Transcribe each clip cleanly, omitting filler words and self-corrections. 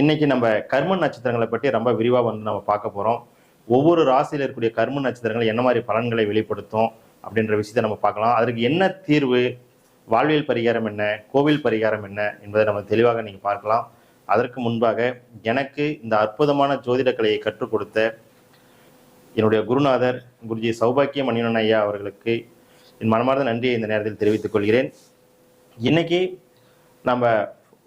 இன்னைக்கு நம்ம கர்ம நட்சத்திரங்களை பற்றி ரொம்ப விரிவாக வந்து நம்ம பார்க்க போகிறோம். ஒவ்வொரு ராசியில் இருக்கக்கூடிய கர்ம நட்சத்திரங்கள் என்ன மாதிரி பலன்களை வெளிப்படுத்தும் அப்படின்ற விஷயத்தை நம்ம பார்க்கலாம். அதற்கு என்ன தீர்வு, வாழ்வியல் பரிகாரம் என்ன, கோவில் பரிகாரம் என்ன என்பதை நம்ம தெளிவாக நீங்கள் பார்க்கலாம். அதற்கு முன்பாக எனக்கு இந்த அற்புதமான ஜோதிட கலையை கற்றுக் கொடுத்த என்னுடைய குருநாதர் குருஜி சௌபாக்கிய மணிவண்ணன் ஐயா அவர்களுக்கு என் மனமார்ந்த நன்றியை இந்த நேரத்தில் தெரிவித்துக் கொள்கிறேன். இன்னைக்கு நம்ம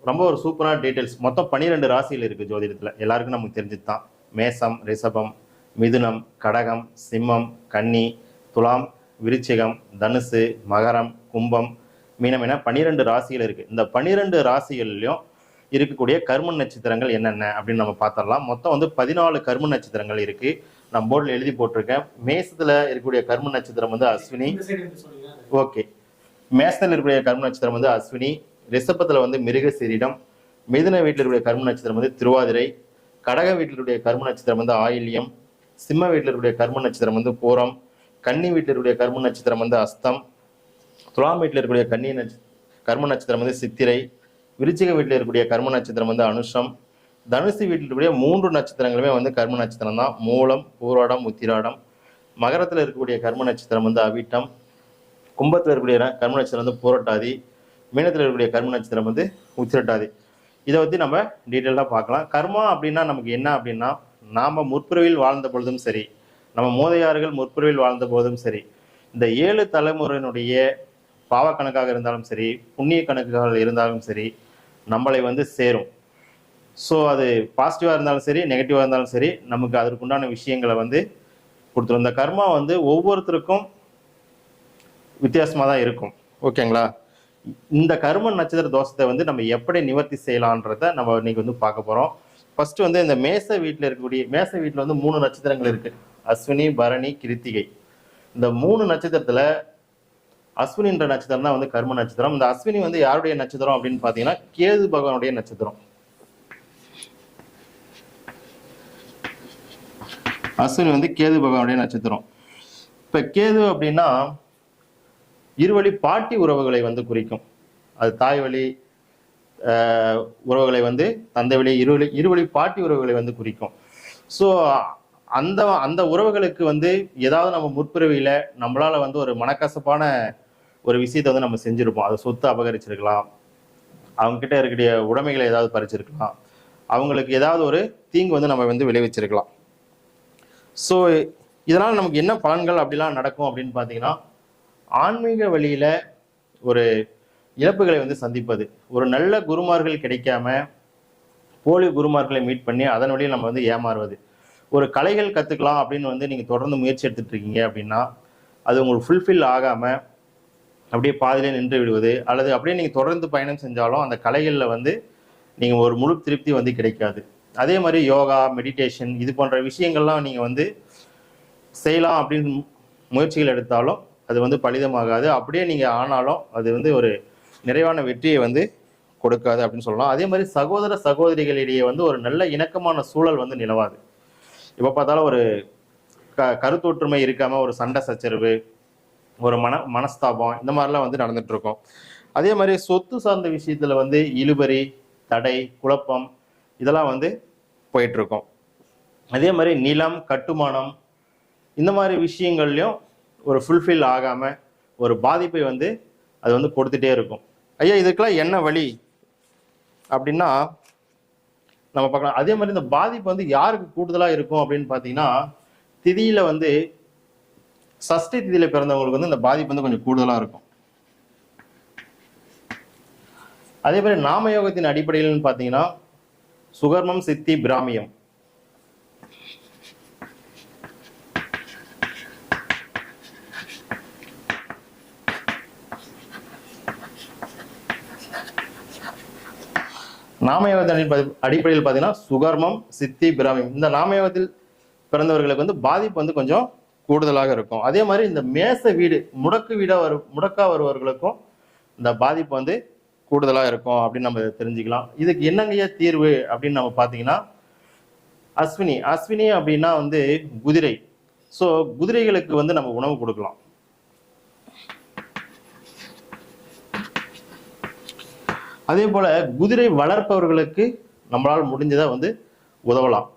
ரொம்ப ஒரு சூப்பரான டீட்டெயில்ஸ், மொத்தம் 12 ராசிகள் இருக்குது ஜோதிடத்தில். எல்லாருக்கும் நமக்கு தெரிஞ்சது தான். மேசம், ரிஷபம், மிதுனம், கடகம், சிம்மம், கன்னி, துலாம், விருச்சிகம், தனுசு, மகரம், கும்பம், மீனம் என 12 ராசிகள் இருக்குது. இந்த 12 ராசிகள்லையும் இருக்கக்கூடிய கர்ம நட்சத்திரங்கள் என்னென்ன அப்படின்னு நம்ம பார்த்துடலாம். மொத்தம் வந்து 14 கர்ம நட்சத்திரங்கள் இருக்குது. நான் போர்டில் எழுதி போட்டிருக்கேன். மேசத்தில் இருக்கக்கூடிய கர்ம நட்சத்திரம் வந்து அஸ்வினி. ஓகே, மேசத்தில் இருக்கக்கூடிய கர்ம நட்சத்திரம் வந்து அஸ்வினி. ரிஷபத்தில் வந்து மிருகசீரிடம். மிதுன வீட்டில் இருக்கக்கூடிய கர்ம நட்சத்திரம் வந்து திருவாதிரை. கடக வீட்டில் இருக்கக்கூடிய கர்ம நட்சத்திரம் வந்து ஆயில்யம். சிம்ம வீட்டில் இருக்கக்கூடிய கர்ம நட்சத்திரம் வந்து பூரம். கன்னி வீட்டில் இருக்கக்கூடிய கர்ம நட்சத்திரம் வந்து அஸ்தம். துலாம் வீட்டில் இருக்கக்கூடிய கர்ம நட்சத்திரம் வந்து சித்திரை. விருச்சிக வீட்டில் இருக்கக்கூடிய கர்ம நட்சத்திரம் வந்து அனுஷம். தனுசு வீட்டில் இருக்கக்கூடிய 3 நட்சத்திரங்களுமே வந்து கர்ம நட்சத்திரம் தான். மூலம், பூராடம், உத்திராடம். மகரத்தில் இருக்கக்கூடிய கர்ம நட்சத்திரம் வந்து அவிட்டம். கும்பத்தில் இருக்கக்கூடிய கர்ம நட்சத்திரம் வந்து பூரட்டாதி. மீனத்தில் இருக்கக்கூடிய கர்ம நட்சத்திரம் வந்து உத்திரட்டாதி. இதை பற்றி நம்ம டீட்டெயிலாக பார்க்கலாம். கர்மா அப்படின்னா நமக்கு என்ன அப்படின்னா, நாம் முற்பிறவியில் வாழ்ந்த பொழுதும் சரி, நம்ம மூதையார்கள் முற்பிறவியில் வாழ்ந்த போதும் சரி, இந்த 7 தலைமுறையினுடைய பாவ கணக்காக இருந்தாலும் சரி, புண்ணிய கணக்குகள் இருந்தாலும் சரி, நம்மளை வந்து சேரும். ஸோ அது பாசிட்டிவாக இருந்தாலும் சரி, நெகட்டிவாக இருந்தாலும் சரி, நமக்கு அதற்குண்டான விஷயங்களை வந்து கொடுத்துரும். இந்த கர்மா வந்து ஒவ்வொருத்தருக்கும் வித்தியாசமாக தான் இருக்கும். ஓகேங்களா? இந்த கர்ம நட்சத்திர தோஷத்தை வந்து நம்ம எப்படி நிவர்த்தி செய்யலான்றத நம்ம இன்னைக்கு வந்து பார்க்க போகிறோம். ஃபர்ஸ்ட் வந்து இந்த மேச வீட்டில் இருக்கக்கூடிய மேச வீட்டில் வந்து 3 நட்சத்திரங்கள் இருக்கு. அஸ்வினி, பரணி, கிருத்திகை. இந்த 3 நட்சத்திரத்தில் அஸ்வினின்ற நட்சத்திரம் தான் வந்து கர்ம நட்சத்திரம். இந்த அஸ்வினி வந்து யாருடைய நட்சத்திரம் அப்படின்னு பார்த்தீங்கன்னா கேது பகவானுடைய நட்சத்திரம். அஸ்வினி வந்து கேது பகவானுடைய நட்சத்திரம். இப்போ கேது அப்படின்னா இருவழி பாட்டி உறவுகளை வந்து குறிக்கும். அது தாய் வழி உறவுகளை வந்து தந்தை வழி இருவழி பாட்டி உறவுகளை வந்து குறிக்கும். ஸோ அந்த அந்த உறவுகளுக்கு வந்து ஏதாவது நம்ம முற்பிறவியில் நம்மளால வந்து ஒரு மனக்கசப்பான ஒரு விஷயத்தை வந்து நம்ம செஞ்சுருப்போம். அது சொத்து அபகரிச்சிருக்கலாம், அவங்ககிட்ட இருக்கக்கூடிய உடைமைகளை ஏதாவது பறிச்சிருக்கலாம், அவங்களுக்கு ஏதாவது ஒரு தீங்கு வந்து நம்ம வந்து விளைவிச்சிருக்கலாம். ஸோ இதனால் நமக்கு என்ன பலன்கள் அப்படிலாம் நடக்கும் அப்படின்னு பார்த்தீங்கன்னா, ஆன்மீக வழியில ஒரு இழப்புகளை வந்து சந்திப்பது, ஒரு நல்ல குருமார்கள் கிடைக்காம போலி குருமார்களை மீட் பண்ணி அதன் வழியில் நம்ம வந்து ஏமாறுவது, ஒரு கலைகள் கற்றுக்கலாம் அப்படின்னு வந்து நீங்கள் தொடர்ந்து முயற்சி எடுத்துட்டு இருக்கீங்க அப்படின்னா அது உங்களுக்கு ஃபுல்ஃபில் ஆகாமல் அப்படியே பாதியிலே நின்று விடுவது, அல்லது அப்படியே நீங்கள் தொடர்ந்து பயணம் செஞ்சாலும் அந்த கலைகளில் வந்து நீங்கள் ஒரு முழு திருப்தி வந்து கிடைக்காது. அதே மாதிரி யோகா, மெடிடேஷன் இது போன்ற விஷயங்கள்லாம் நீங்கள் வந்து செய்யலாம் அப்படின்னு முயற்சிகள் எடுத்தாலும் அது வந்து பலிதமாகாது. அப்படியே நீங்கள் ஆனாலும் அது வந்து ஒரு நிறைவான வெற்றியை வந்து கொடுக்காது அப்படின்னு சொல்லலாம். அதே மாதிரி சகோதர சகோதரிகளிடையே வந்து ஒரு நல்ல இணக்கமான சூழல் வந்து நிலவாது. இப்போ பார்த்தாலும் ஒரு கருத்தொற்றுமை இருக்காமல் ஒரு சண்டை சச்சரவு, ஒரு மனஸ்தாபம் இந்த மாதிரிலாம் வந்து நடந்துட்டு இருக்கும். அதே மாதிரி சொத்து சார்ந்த விஷயத்தில் வந்து இழுபறி, தடை, குழப்பம் இதெல்லாம் வந்து போயிட்டுருக்கும். அதே மாதிரி நிலம், கட்டுமானம் இந்த மாதிரி விஷயங்கள்லையும் ஒரு ஃபுல்ஃபில் ஆகாமல் ஒரு பாதிப்பை வந்து அது வந்து கொடுத்துட்டே இருக்கும். ஐயா இதுக்கெல்லாம் என்ன வழி அப்படின்னா நம்ம பார்க்கலாம். அதே மாதிரி இந்த பாதிப்பு வந்து யாருக்கு கூடுதலாக இருக்கும் அப்படின்னு பார்த்தீங்கன்னா, திதியில் வந்து சஷ்டி திதியில் பிறந்தவங்களுக்கு வந்து இந்த பாதிப்பு வந்து கொஞ்சம் கூடுதலாக இருக்கும். அதே மாதிரி நாமயோகத்தின் அடிப்படையில்னு பார்த்தீங்கன்னா சுகர்மம், சித்தி, பிராமியம். நாமயோகத்தின் அடிப்படையில் பார்த்தீங்கன்னா சுகர்மம், சித்தி, பிராமியம் இந்த நாமயோகத்தில் பிறந்தவர்களுக்கு வந்து பாதிப்பு வந்து கொஞ்சம் கூடுதலாக இருக்கும். அதே மாதிரி இந்த மேச வீடு முடக்கா வருவர்களுக்கும் இந்த பாதிப்பு வந்து கூடுதலாக இருக்கும் அப்படின்னு நம்ம தெரிஞ்சுக்கலாம். இதுக்கு என்னங்கய்யா தீர்வு அப்படின்னு நம்ம பார்த்தீங்கன்னா அஸ்வினி அப்படின்னா வந்து குதிரை. ஸோ குதிரைகளுக்கு வந்து நம்ம உணவு கொடுக்கலாம். அதே போல குதிரை வளர்ப்பவர்களுக்கு நம்மளால் முடிஞ்சதை வந்து உதவலாம்.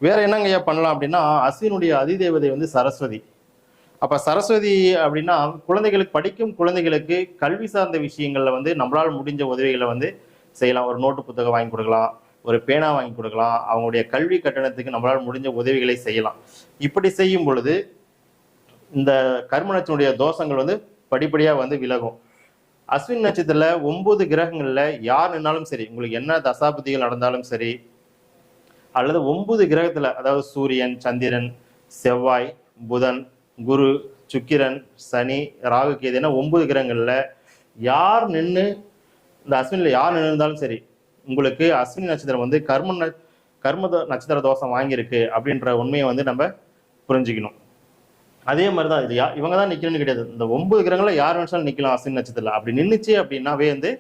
வேற என்னங்க ஐயா பண்ணலாம் அப்படின்னா, அஸ்வினுடைய அதிதேவதை வந்து சரஸ்வதி. அப்ப சரஸ்வதி அப்படின்னா குழந்தைகளுக்கு, படிக்கும் குழந்தைகளுக்கு கல்வி சார்ந்த விஷயங்கள்ல வந்து நம்மளால் முடிஞ்ச உதவிகளை வந்து செய்யலாம். ஒரு நோட்டு புத்தகம் வாங்கி கொடுக்கலாம், ஒரு பேனா வாங்கி கொடுக்கலாம், அவங்களுடைய கல்வி கட்டணத்துக்கு நம்மளால் முடிஞ்ச உதவிகளை செய்யலாம். இப்படி செய்யும் பொழுது இந்த கர்ம நட்சத்திரனுடைய தோஷங்கள் வந்து படிப்படியா வந்து விலகும். அஸ்வின் நட்சத்திரத்துல 9 கிரகங்கள்ல யார் நின்னாலும் சரி, உங்களுக்கு என்ன தசாபுத்திகள் நடந்தாலும் சரி, அல்லது 9 கிரகத்துல, அதாவது சூரியன், சந்திரன், செவ்வாய், புதன், குரு, சுக்கிரன், சனி, ராகு, கேது என 9 கிரகங்கள்ல யார் நின்று, இந்த அஸ்வின்ல யார் நின்று இருந்தாலும் சரி, உங்களுக்கு அஸ்வினி நட்சத்திரம் வந்து கர்ம நட்சத்திர தோஷம் வாங்கியிருக்கு அப்படின்ற உண்மையை வந்து நம்ம புரிஞ்சுக்கணும். அதே மாதிரிதான் இது இவங்க தான் நிக்கணும்னு கிடையாது. இந்த 9 கிரகங்கள்ல யார் நினைச்சாலும் நிக்கலாம் அஸ்வினி நட்சத்திரத்துல. அப்படி நின்னுச்சு அப்படின்னாவே வந்து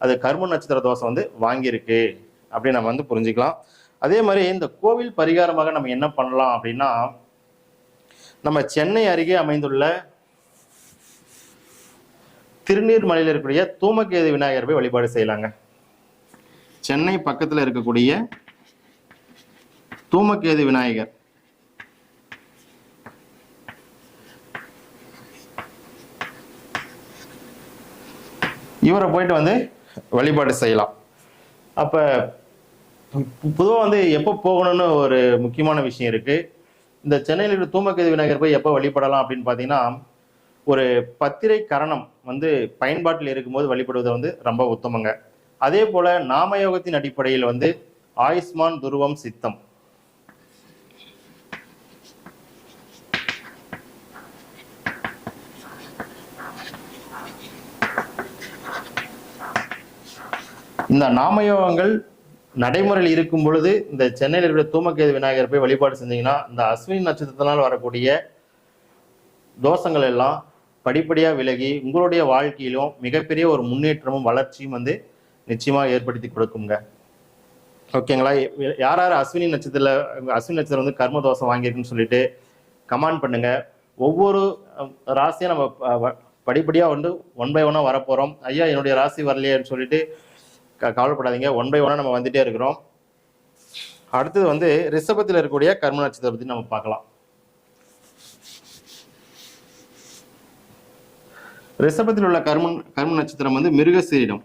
அது கர்ம நட்சத்திர தோஷம் வந்து வாங்கியிருக்கு அப்படின்னு நம்ம வந்து புரிஞ்சுக்கலாம். அதே மாதிரி இந்த கோவில் பரிகாரமாக நம்ம என்ன பண்ணலாம் அப்படின்னா, நம்ம சென்னை அருகே அமைந்துள்ள திருநீர்மலையில் இருக்கக்கூடிய தூமகேது விநாயகர் போய் வழிபாடு செய்யலாங்க. சென்னை பக்கத்துல இருக்கக்கூடிய தூமகேது விநாயகர், இவரை போயிட்டு வந்து வழிபாடு செய்யலாம். அப்ப பொதுவாக வந்து எப்போ போகணும்னு ஒரு முக்கியமான விஷயம் இருக்கு. இந்த சென்னையில் இருக்கிற தூமகேது விநாயகர் போய் எப்போ வழிபடலாம் அப்படின்னு பார்த்தீங்கன்னா, ஒரு பத்திரை கரணம் வந்து பயன்பாட்டில் இருக்கும்போது வழிபடுவது வந்து ரொம்ப உத்தமங்க. அதே போல நாமயோகத்தின் அடிப்படையில் வந்து ஆயுஷ்மான் துருவம் சித்தம், இந்த நாமயோகங்கள் நடைமுறையில் இருக்கும் பொழுது இந்த சென்னையில் இருக்கிற தூமகேது விநாயகர் போய் வழிபாடு செஞ்சீங்கன்னா இந்த அஸ்வினி நட்சத்திரத்தினால் வரக்கூடிய தோஷங்கள் எல்லாம் படிப்படியா விலகி உங்களுடைய வாழ்க்கையிலும் மிகப்பெரிய ஒரு முன்னேற்றமும் வளர்ச்சியும் வந்து நிச்சயமாக ஏற்படுத்தி கொடுக்குங்க. ஓகேங்களா? யார் யார் அஸ்வினி நட்சத்திரம் வந்து கர்ம தோஷம் வாங்கியிருக்குன்னு சொல்லிட்டு கமெண்ட் பண்ணுங்க. ஒவ்வொரு ராசியும் நம்ம படிப்படியா வந்து 1 by 1 வரப்போறோம். ஐயா என்னுடைய ராசி வரலையேன்னு சொல்லிட்டு கவலைப்படாதீங்க, 1 by 1 நம்ம வந்துட்டே இருக்கிறோம். அடுத்தது வந்து ரிஷபத்தில் இருக்கக்கூடிய கர்ம நட்சத்திரத்தை பத்தி நம்ம பார்க்கலாம். ரிஷபத்தில் உள்ள கர்ம நட்சத்திரம் வந்து மிருகசீரிடம்.